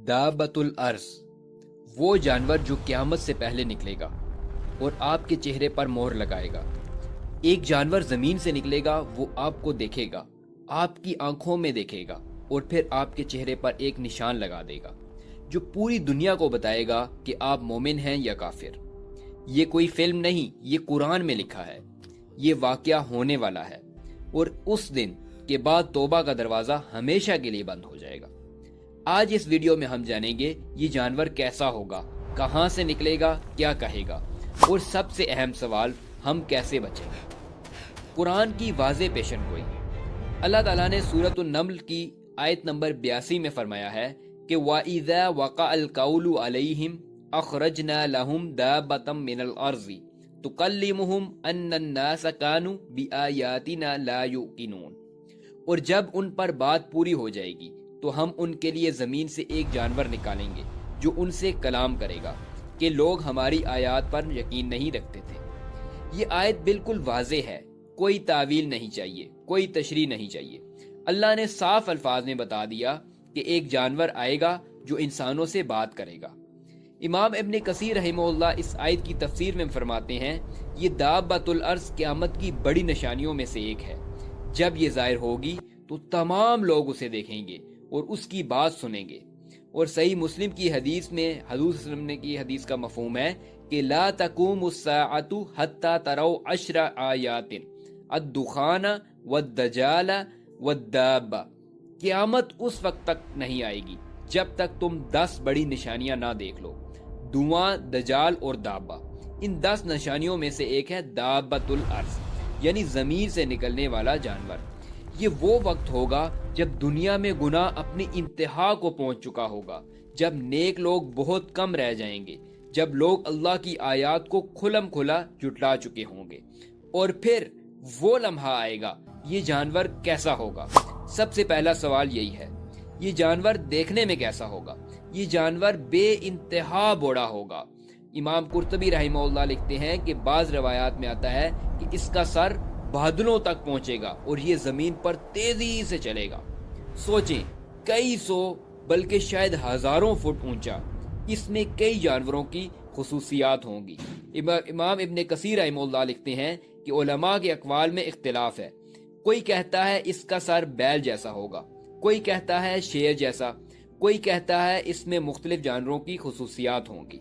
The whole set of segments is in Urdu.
دابۃ الارض، وہ جانور جو قیامت سے پہلے نکلے گا اور آپ کے چہرے پر مہر لگائے گا۔ ایک جانور زمین سے نکلے گا، وہ آپ کو دیکھے گا، آپ کی آنکھوں میں دیکھے گا اور پھر آپ کے چہرے پر ایک نشان لگا دے گا جو پوری دنیا کو بتائے گا کہ آپ مومن ہیں یا کافر۔ یہ کوئی فلم نہیں، یہ قرآن میں لکھا ہے، یہ واقعہ ہونے والا ہے، اور اس دن کے بعد توبہ کا دروازہ ہمیشہ کے لیے بند ہو جائے گا۔ آج اس ویڈیو میں ہم جانیں گے یہ جانور کیسا ہوگا، کہاں سے نکلے گا، کیا کہے گا، اور سب سے اہم سوال، ہم کیسے بچیں گے۔ قرآن کی واضح پیشن گوئی۔ اللہ تعالیٰ نے سورۃ النمل کی آیت نمبر 82 میں فرمایا ہے کہ وَإِذَا وَقَعَ الْقَوْلُ عَلَيْهِمْ أَخْرَجْنَا لَهُمْ دَابَّةً مِّنَ الْأَرْضِ تُكَلِّمُهُمْ أَنَّ النَّاسَ كَانُوا بِآيَاتِنَا لَا يُوقِنُونَ، اور جب ان پر بات پوری ہو جائے گی تو ہم ان کے لیے زمین سے ایک جانور نکالیں گے جو ان سے کلام کرے گا کہ لوگ ہماری آیات پر یقین نہیں رکھتے تھے۔ یہ آیت بالکل واضح ہے، کوئی تعویل نہیں چاہیے، کوئی تشریح نہیں چاہیے۔ اللہ نے صاف الفاظ میں بتا دیا کہ ایک جانور آئے گا جو انسانوں سے بات کرے گا۔ امام ابن کثیر رحمہ اللہ اس آیت کی تفسیر میں فرماتے ہیں، یہ دابۃ الارض قیامت کی بڑی نشانیوں میں سے ایک ہے۔ جب یہ ظاہر ہوگی تو تمام لوگ اسے دیکھیں گے اور اس کی بات سنیں گے۔ اور صحیح مسلم کی حدیث میں حضور صلی اللہ علیہ وسلم کی حدیث کا مفہوم ہے کہ لا تقوم الساعۃ حتی تروا 10 آیات الدخان والدجال والدابہ، قیامت اس وقت تک نہیں آئے گی جب تک تم 10 بڑی نشانیاں نہ دیکھ لو، دھواں، دجال اور دابہ۔ ان 10 نشانیوں میں سے ایک ہے دابۃ الارض، یعنی زمین سے نکلنے والا جانور۔ یہ وہ وقت ہوگا جب دنیا میں گناہ اپنی انتہا کو پہنچ چکا ہوگا، جب نیک لوگ بہت کم رہ جائیں گے، جب لوگ اللہ کی آیات کو کھلم کھلا جھٹلا چکے ہوں گے۔ اور پھر وہ لمحہ آئے گا، یہ جانور کیسا ہوگا؟ سب سے پہلا سوال یہی ہے، یہ جانور دیکھنے میں کیسا ہوگا؟ یہ جانور بے انتہا بوڑا ہوگا۔ امام قرطبی رحمہ اللہ لکھتے ہیں کہ بعض روایات میں آتا ہے کہ اس کا سر بادلوں تک پہنچے گا اور یہ زمین پر تیزی سے چلے گا۔ سوچیں، کئی سو بلکہ شاید ہزاروں فٹ اونچا۔ اس میں کئی جانوروں کی خصوصیات ہوں گی۔ امام ابن کثیر رحمہ اللہ لکھتے ہیں کہ علماء کے اقوال میں اختلاف ہے۔ کوئی کہتا ہے اس کا سر بیل جیسا ہوگا، کوئی کہتا ہے شیر جیسا، کوئی کہتا ہے اس میں مختلف جانوروں کی خصوصیات ہوں گی،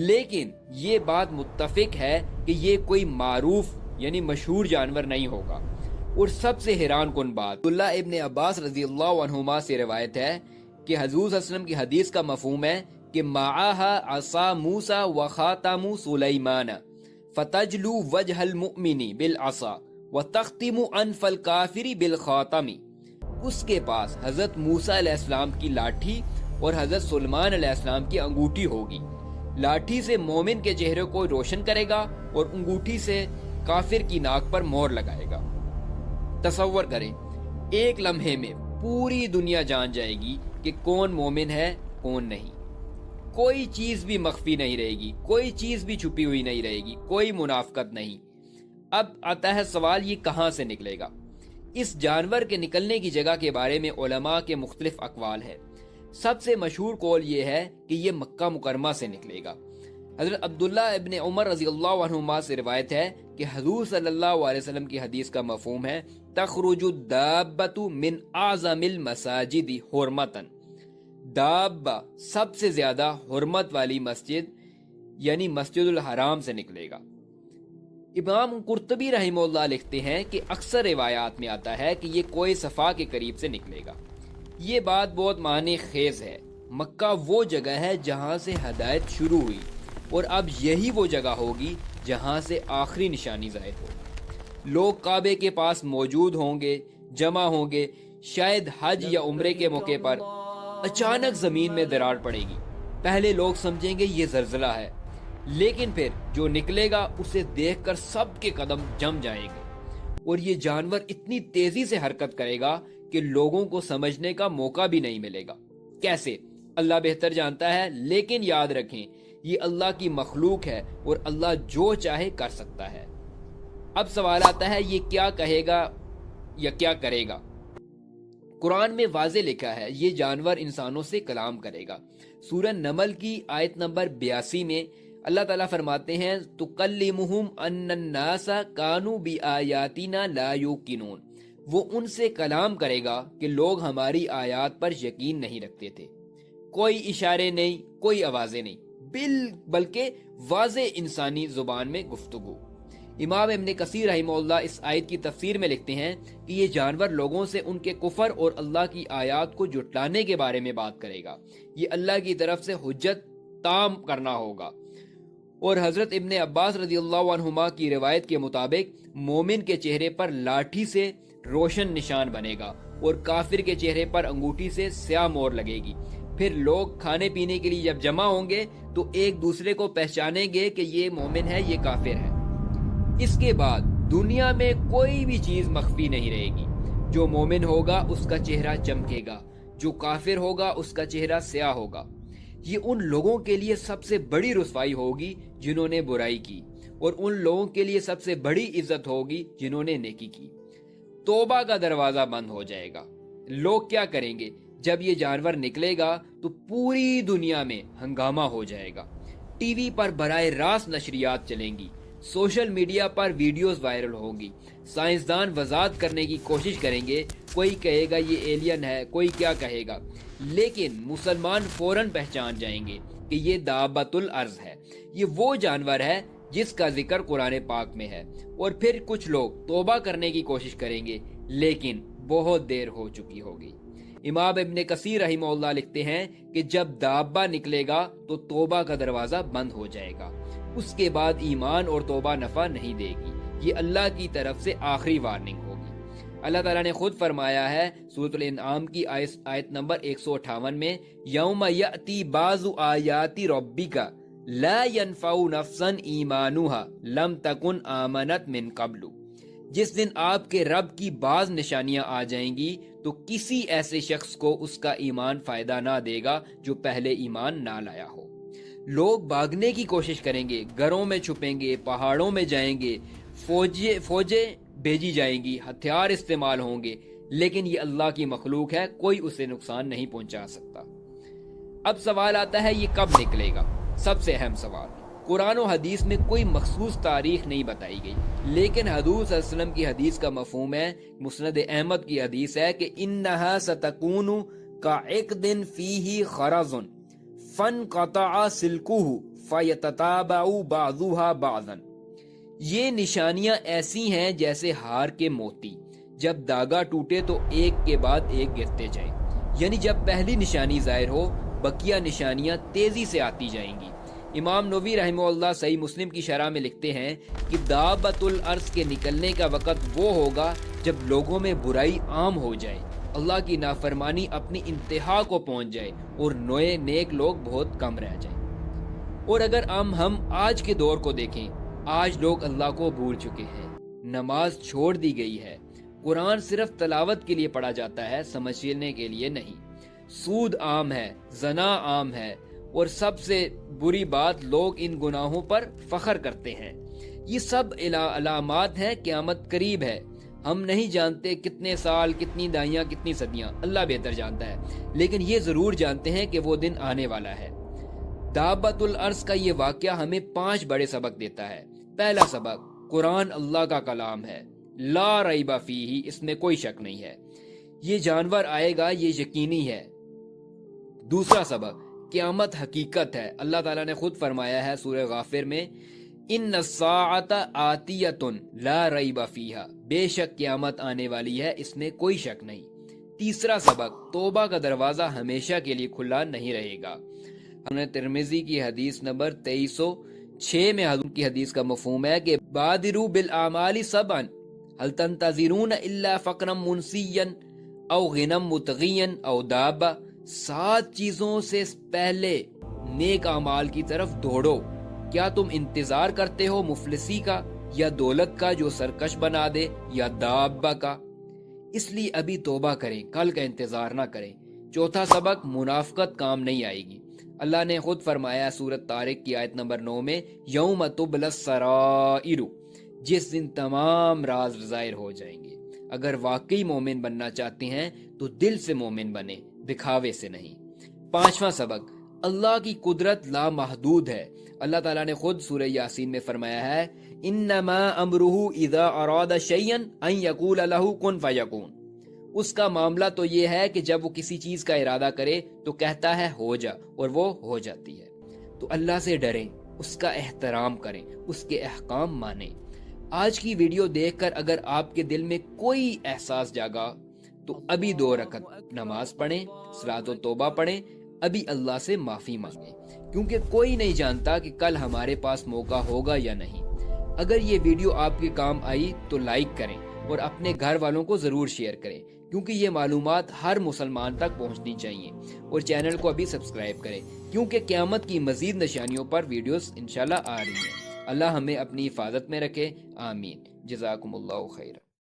لیکن یہ بات متفق ہے کہ یہ کوئی معروف یعنی مشہور جانور نہیں ہوگا۔ اور سب سے حیران کن بات، عبداللہ ابن عباس رضی اللہ عنہما سے روایت ہے کہ حضور صلی اللہ علیہ وسلم کی حدیث کا مفہوم ہے کہ معاہا عصا موسیٰ و خاتم سلیمان فتجلو وجہ المؤمن بالعصا وتختم انف الکافر بالخاتم۔ اس کے پاس حضرت موسیٰ علیہ السلام کی لاٹھی اور حضرت سلیمان علیہ السلام کی انگوٹھی ہوگی۔ لاٹھی سے مومن کے چہرے کو روشن کرے گا اور انگوٹھی سے کافر کی ناک پر مہر لگائے گا۔ تصور کریں، ایک لمحے میں پوری دنیا جان جائے گی کہ کون مومن ہے کون نہیں۔ کوئی چیز بھی مخفی نہیں رہے گی، کوئی چیز بھی چھپی ہوئی نہیں رہے گی، کوئی منافقت نہیں۔ اب آتا ہے سوال، یہ کہاں سے نکلے گا؟ اس جانور کے نکلنے کی جگہ کے بارے میں علماء کے مختلف اقوال ہیں۔ سب سے مشہور قول یہ ہے کہ یہ مکہ مکرمہ سے نکلے گا۔ حضرت عبداللہ ابن عمر رضی اللہ عنہما سے روایت ہے کہ حضور صلی اللہ علیہ وسلم کی حدیث کا مفہوم ہے تخرج الدابۃ من اعظم المساجد حرمتا، دابہ سب سے زیادہ حرمت والی مسجد یعنی مسجد الحرام سے نکلے گا۔ امام قرطبی رحمہ اللہ لکھتے ہیں کہ اکثر روایات میں آتا ہے کہ یہ کوئی صفا کے قریب سے نکلے گا۔ یہ بات بہت معنی خیز ہے۔ مکہ وہ جگہ ہے جہاں سے ہدایت شروع ہوئی، اور اب یہی وہ جگہ ہوگی جہاں سے آخری نشانی ظاہر ہو۔ لوگ کعبے کے پاس موجود ہوں گے، جمع ہوں گے۔ شاید حج یا عمرے کے موقع پر اچانک زمین میں دراڑ پڑے گی۔ پہلے لوگ سمجھیں گے یہ زلزلہ ہے، لیکن پھر جو نکلے گا اسے دیکھ کر سب کے قدم جم جائیں گے، اور یہ جانور اتنی تیزی سے حرکت کرے گا کہ لوگوں کو سمجھنے کا موقع بھی نہیں ملے گا۔ کیسے؟ اللہ بہتر جانتا ہے، لیکن یاد رکھیں یہ اللہ کی مخلوق ہے اور اللہ جو چاہے کر سکتا ہے۔ اب سوال آتا ہے، یہ کیا کہے گا یا کیا کرے گا؟ قرآن میں واضح لکھا ہے یہ جانور انسانوں سے کلام کرے گا۔ سورہ نمل کی آیت نمبر 82 میں اللہ تعالیٰ فرماتے ہیں تُكَلِّمُهُمْ أَنَّ النَّاسَ كَانُوا بِآيَاتِنَا لَا يُوقِنُونَ، وہ ان سے کلام کرے گا کہ لوگ ہماری آیات پر یقین نہیں رکھتے تھے۔ کوئی اشارے نہیں، کوئی آوازیں نہیں، بلکہ واضح انسانی زبان میں گفتگو۔ امام ابن کثیر رحمہ اللہ اس آیت کی تفسیر میں لکھتے ہیں کہ یہ جانور لوگوں سے ان کے کفر اور اللہ کی آیات کو جھٹلانے کے بارے میں بات کرے گا۔ یہ اللہ کی طرف سے حجت تام کرنا ہوگا۔ اور حضرت ابن عباس رضی اللہ عنہما کی روایت کے مطابق مومن کے چہرے پر لاٹھی سے روشن نشان بنے گا اور کافر کے چہرے پر انگوٹھی سے سیاہ مور لگے گی۔ پھر لوگ کھانے پینے کے لیے جب جمع ہوں گے تو ایک دوسرے کو پہچانیں گے کہ یہ مومن ہے، یہ کافر ہے۔ اس کے بعد دنیا میں کوئی بھی چیز مخفی نہیں رہے گی۔ جو مومن ہوگا اس کا چہرہ چمکے گا، جو کافر ہوگا اس کا چہرہ سیاہ ہوگا۔ یہ ان لوگوں کے لیے سب سے بڑی رسوائی ہوگی جنہوں نے برائی کی، اور ان لوگوں کے لیے سب سے بڑی عزت ہوگی جنہوں نے نیکی کی۔ توبہ کا دروازہ بند ہو جائے گا۔ لوگ کیا کریں گے؟ جب یہ جانور نکلے گا تو پوری دنیا میں ہنگامہ ہو جائے گا۔ ٹی وی پر براہ راست نشریات چلیں گی، سوشل میڈیا پر ویڈیوز وائرل ہوں گی، سائنسدان وضاحت کرنے کی کوشش کریں گے، کوئی کہے گا یہ ایلین ہے، کوئی کیا کہے گا، لیکن مسلمان فوراً پہچان جائیں گے کہ یہ دابۃ الارض ہے، یہ وہ جانور ہے جس کا ذکر قرآن پاک میں ہے۔ اور پھر کچھ لوگ توبہ کرنے کی کوشش کریں گے، لیکن بہت دیر ہو چکی ہوگی۔ امام ابن کثیر رحمہ اللہ لکھتے ہیں کہ جب دابہ نکلے گا تو توبہ کا دروازہ بند ہو جائے گا، اس کے بعد ایمان اور توبہ نفع نہیں دے گی۔ یہ اللہ کی طرف سے آخری وارننگ ہوگی۔ اللہ تعالیٰ نے خود فرمایا ہے سورۃ الانعام کی آیت نمبر 158 میں یوم یأتی بعض آیات ربک لا ينفع نفسا ایمانها لم تکن آمنت من قبل، جس دن آپ کے رب کی بعض نشانیاں آ جائیں گی تو کسی ایسے شخص کو اس کا ایمان فائدہ نہ دے گا جو پہلے ایمان نہ لایا ہو۔ لوگ بھاگنے کی کوشش کریں گے، گھروں میں چھپیں گے، پہاڑوں میں جائیں گے، فوجیں بھیجی جائیں گی، ہتھیار استعمال ہوں گے، لیکن یہ اللہ کی مخلوق ہے، کوئی اسے نقصان نہیں پہنچا سکتا۔ اب سوال آتا ہے یہ کب نکلے گا؟ سب سے اہم سوال، قرآن و حدیث میں کوئی مخصوص تاریخ نہیں بتائی گئی، لیکن حضور صلی اللہ علیہ وسلم کی حدیث کا مفہوم ہے، مسند احمد کی حدیث ہے کہ انہا ستکون کعقد فیہ خرز فانقطع سلکہ فیتتابع بعضها بعضا۔ یہ نشانیاں ایسی ہیں جیسے ہار کے موتی، جب داغا ٹوٹے تو ایک کے بعد ایک گرتے جائیں، یعنی جب پہلی نشانی ظاہر ہو بقیہ نشانیاں تیزی سے آتی جائیں گی۔ امام نووی رحمہ اللہ صحیح مسلم کی شرح میں لکھتے ہیں کہ دابۃ الارض کے نکلنے کا وقت وہ ہوگا جب لوگوں میں برائی عام ہو جائے، اللہ کی نافرمانی اپنی انتہا کو پہنچ جائے اور نئے نیک لوگ بہت کم رہ جائیں۔ اور اگر ہم آج کے دور کو دیکھیں، آج لوگ اللہ کو بھول چکے ہیں، نماز چھوڑ دی گئی ہے، قرآن صرف تلاوت کے لیے پڑھا جاتا ہے، سمجھنے کے لیے نہیں۔ سود عام ہے، زنا عام ہے، اور سب سے بری بات لوگ ان گناہوں پر فخر کرتے ہیں۔ یہ سب علامات ہیں قیامت قریب ہے۔ ہم نہیں جانتے کتنے سال، کتنی دہائیاں، کتنی صدیاں، اللہ بہتر جانتا ہے، لیکن یہ ضرور جانتے ہیں کہ وہ دن آنے والا ہے۔ دابۃ الارض کا یہ واقعہ ہمیں 5 بڑے سبق دیتا ہے۔ پہلا سبق، قرآن اللہ کا کلام ہے، لا ریب فیہ، اس میں کوئی شک نہیں ہے، یہ جانور آئے گا، یہ یقینی ہے۔ دوسرا سبق، قیامت حقیقت ہے، اللہ تعالیٰ نے خود فرمایا ہے سورہ غافر میں ان الساعۃ آتیۃ لا ریب فیہا، بے شک قیامت آنے والی ہے، اس میں کوئی شک نہیں۔ تیسرا سبق، توبہ کا دروازہ ہمیشہ کے لیے کھلا نہیں رہے گا۔ ہم نے ترمذی کی حدیث نمبر 2306 میں حضور کی حدیث کا مفہوم ہے کہ بادروا بالاعمال سبعا هل تنتظرون الا فقرا منسیا او غنى مطغیا او دابہ، 7 چیزوں سے پہلے نیک اعمال کی طرف دوڑو، کیا تم انتظار کرتے ہو مفلسی کا، یا دولت کا جو سرکش بنا دے، یا دابہ کا؟ اس لیے ابھی توبہ کریں، کل کا انتظار نہ کریں۔ چوتھا سبق، منافقت کام نہیں آئے گی۔ اللہ نے خود فرمایا سورۃ طارق کی آیت نمبر 9 میں یوم تبلی السرائر، جس دن تمام راز ظاہر ہو جائیں گے۔ اگر واقعی مومن بننا چاہتے ہیں تو دل سے مومن بنے، دکھاوے سے نہیں۔ پانچواں سبق، اللہ کی قدرت لامحدود ہے۔ اللہ تعالیٰ نے خود سورہ یاسین میں فرمایا ہے انما امرہ اذا اراد شیئا ان یقول لہ کن فیکون۔ اس کا معاملہ تو یہ ہے کہ جب وہ کسی چیز کا ارادہ کرے تو کہتا ہے ہو جا، اور وہ ہو جاتی ہے۔ تو اللہ سے ڈریں، اس کا احترام کریں، اس کے احکام مانیں۔ آج کی ویڈیو دیکھ کر اگر آپ کے دل میں کوئی احساس جاگا تو ابھی 2 رکعت نماز پڑھیں، صلاۃ و توبہ پڑھیں، ابھی اللہ سے معافی مانگیں، کیونکہ کوئی نہیں جانتا کہ کل ہمارے پاس موقع ہوگا یا نہیں۔ اگر یہ ویڈیو آپ کے کام آئی تو لائک کریں اور اپنے گھر والوں کو ضرور شیئر کریں، کیونکہ یہ معلومات ہر مسلمان تک پہنچنی چاہیے، اور چینل کو ابھی سبسکرائب کریں، کیونکہ قیامت کی مزید نشانیوں پر ویڈیوز انشاءاللہ آ رہی ہیں۔ اللہ ہمیں اپنی حفاظت میں رکھے، آمین۔ جزاکم اللہ خیر۔